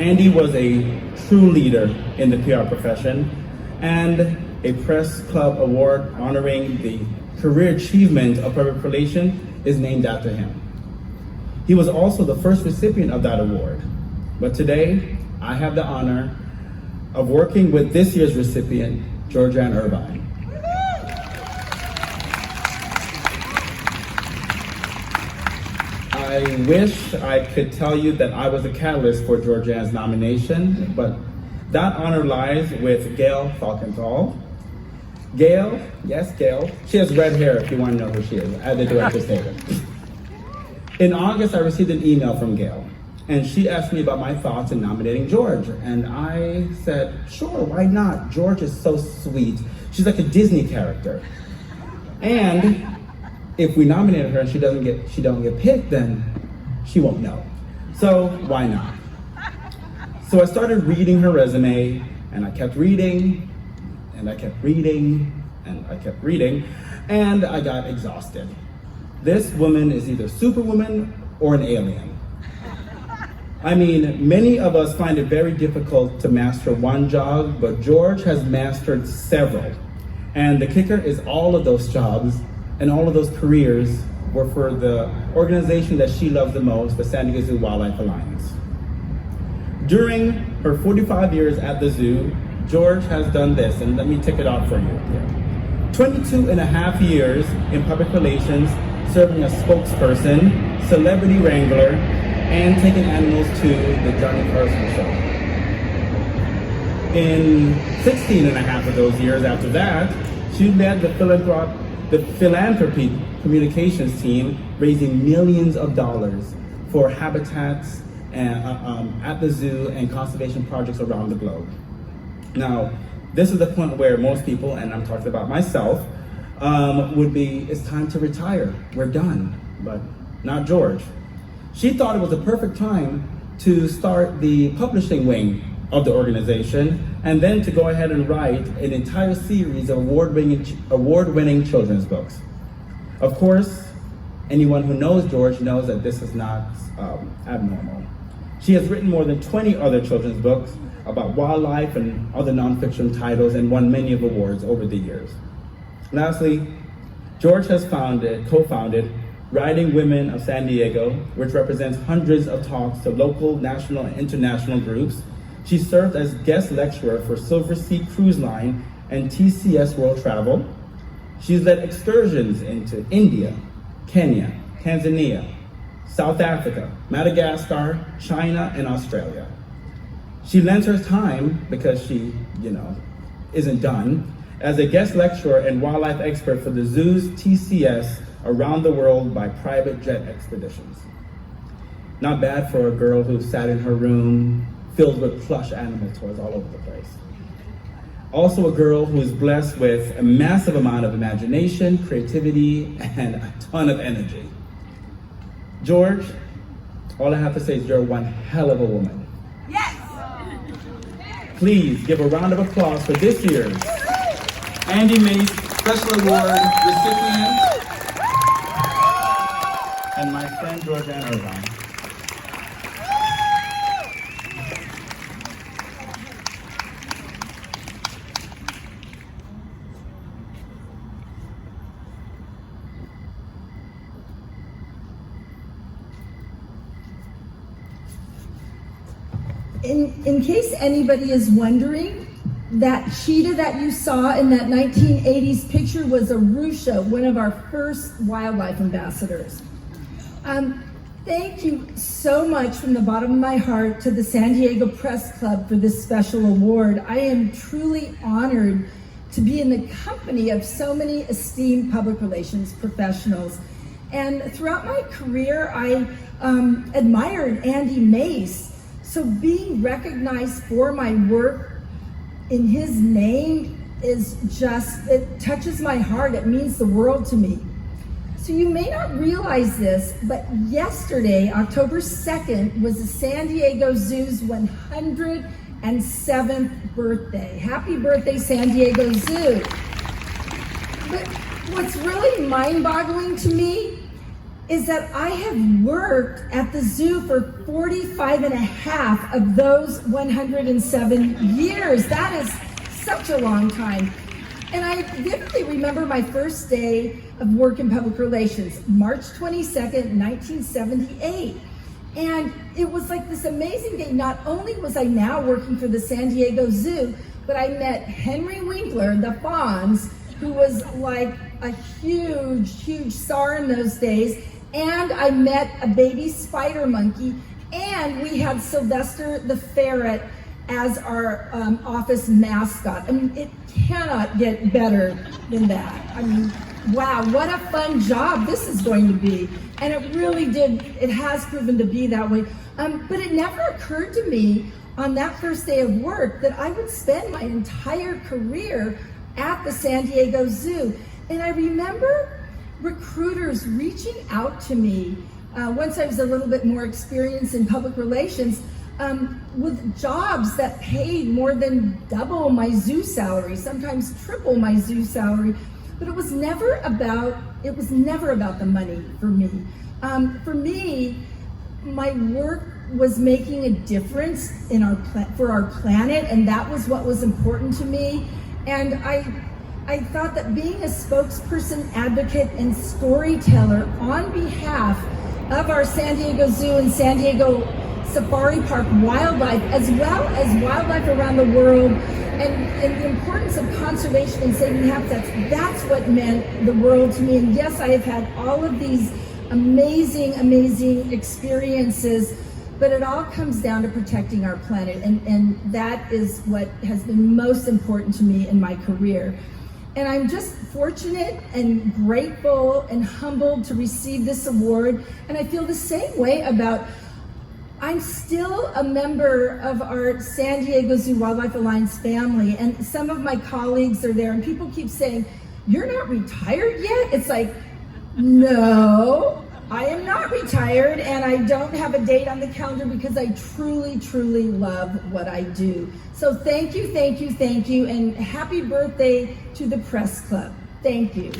Andy was a true leader in the PR profession, and a press club award honoring the career achievement of public relations is named after him. He was also the first recipient of that award. But today, I have the honor of working with this year's recipient, Georgeanne Irvine. I wish I could tell you that I was the catalyst for Georgeanne's nomination, but that honor lies with Gail Falkenthal. Gail, yes, Gail. She has red hair if you want to know who she is, at the director's table. In August, I received an email from Gail, and she asked me about my thoughts in nominating George. And I said, sure, why not? George is so sweet. She's like a Disney character. And if we nominate her and she don't get picked, then she won't know. So why not? So I started reading her resume, and I kept reading, and I kept reading, and I kept reading, and I got exhausted. This woman is either Superwoman or an alien. I mean, many of us find it very difficult to master one job, but George has mastered several. And the kicker is all of those jobs and all of those careers were for the organization that she loves the most, the San Diego Zoo Wildlife Alliance. During her 45 years at the zoo, George has done this, and let me tick it off for you. 22 and a half years in public relations, serving as spokesperson, celebrity wrangler, and taking animals to the Johnny Carson show. In 16 and a half of those years after that, she led the philanthropy communications team, raising millions of dollars for habitats at the zoo and conservation projects around the globe. Now, this is the point where most people, and I'm talking about myself, would be, it's time to retire, we're done, but not George. She thought it was the perfect time to start the publishing wing of the organization, and then to go ahead and write an entire series of award-winning children's books. Of course, anyone who knows George knows that this is not abnormal. She has written more than 20 other children's books about wildlife and other nonfiction titles, and won many of awards over the years. Lastly, George has co-founded Riding Women of San Diego, which represents hundreds of talks to local, national, and international groups. She served as guest lecturer for Silver Sea Cruise Line and TCS World Travel. She's led excursions into India, Kenya, Tanzania, South Africa, Madagascar, China, and Australia. She lends her time, because she, isn't done, as a guest lecturer and wildlife expert for the zoo's TCS around the world by private jet expeditions. Not bad for a girl who sat in her room filled with plush animal toys all over the place. Also a girl who is blessed with a massive amount of imagination, creativity, and a ton of energy. George, all I have to say is you're one hell of a woman. Yes! Please give a round of applause for this year's Andy Mace Special Award recipient and my friend Georgeanne Irvine. In case anybody is wondering, that cheetah that you saw in that 1980s picture was Arusha, one of our first wildlife ambassadors. Thank you so much from the bottom of my heart to the San Diego Press Club for this special award. I am truly honored to be in the company of so many esteemed public relations professionals. And throughout my career, I admired Andy Mace. So being recognized for my work in his name is just, it touches my heart. It means the world to me. So you may not realize this, but yesterday, October 2nd, was the San Diego Zoo's 107th birthday. Happy birthday, San Diego Zoo. But what's really mind-boggling to me is that I have worked at the zoo for 45 and a half of those 107 years. That is such a long time. And I vividly remember my first day of work in public relations, March 22nd, 1978. And it was like this amazing day. Not only was I now working for the San Diego Zoo, but I met Henry Winkler, the Fonz, who was like a huge, huge star in those days. And I met a baby spider monkey, and we had Sylvester the ferret as our office mascot. I mean, it cannot get better than that. I mean, wow, what a fun job this is going to be. And it really it has proven to be that way. But it never occurred to me on that first day of work that I would spend my entire career at the San Diego Zoo. And I remember recruiters reaching out to me once I was a little bit more experienced in public relations with jobs that paid more than double my zoo salary, sometimes triple my zoo salary. But it was never about the money for me. For me, my work was making a difference in for our planet, and that was what was important to me. And I thought that being a spokesperson, advocate, and storyteller on behalf of our San Diego Zoo and San Diego Safari Park wildlife, as well as wildlife around the world, and the importance of conservation and saving habitats, that's what meant the world to me. And yes, I have had all of these amazing, amazing experiences, but it all comes down to protecting our planet, and that is what has been most important to me in my career. And I'm just fortunate and grateful and humbled to receive this award. And I feel the same way about, I'm still a member of our San Diego Zoo Wildlife Alliance family. And some of my colleagues are there, and people keep saying, "You're not retired yet?" It's like, no, I am not retired, and I don't have a date on the calendar because I truly, truly love what I do. So thank you, thank you, thank you, and happy birthday to the Press Club. Thank you.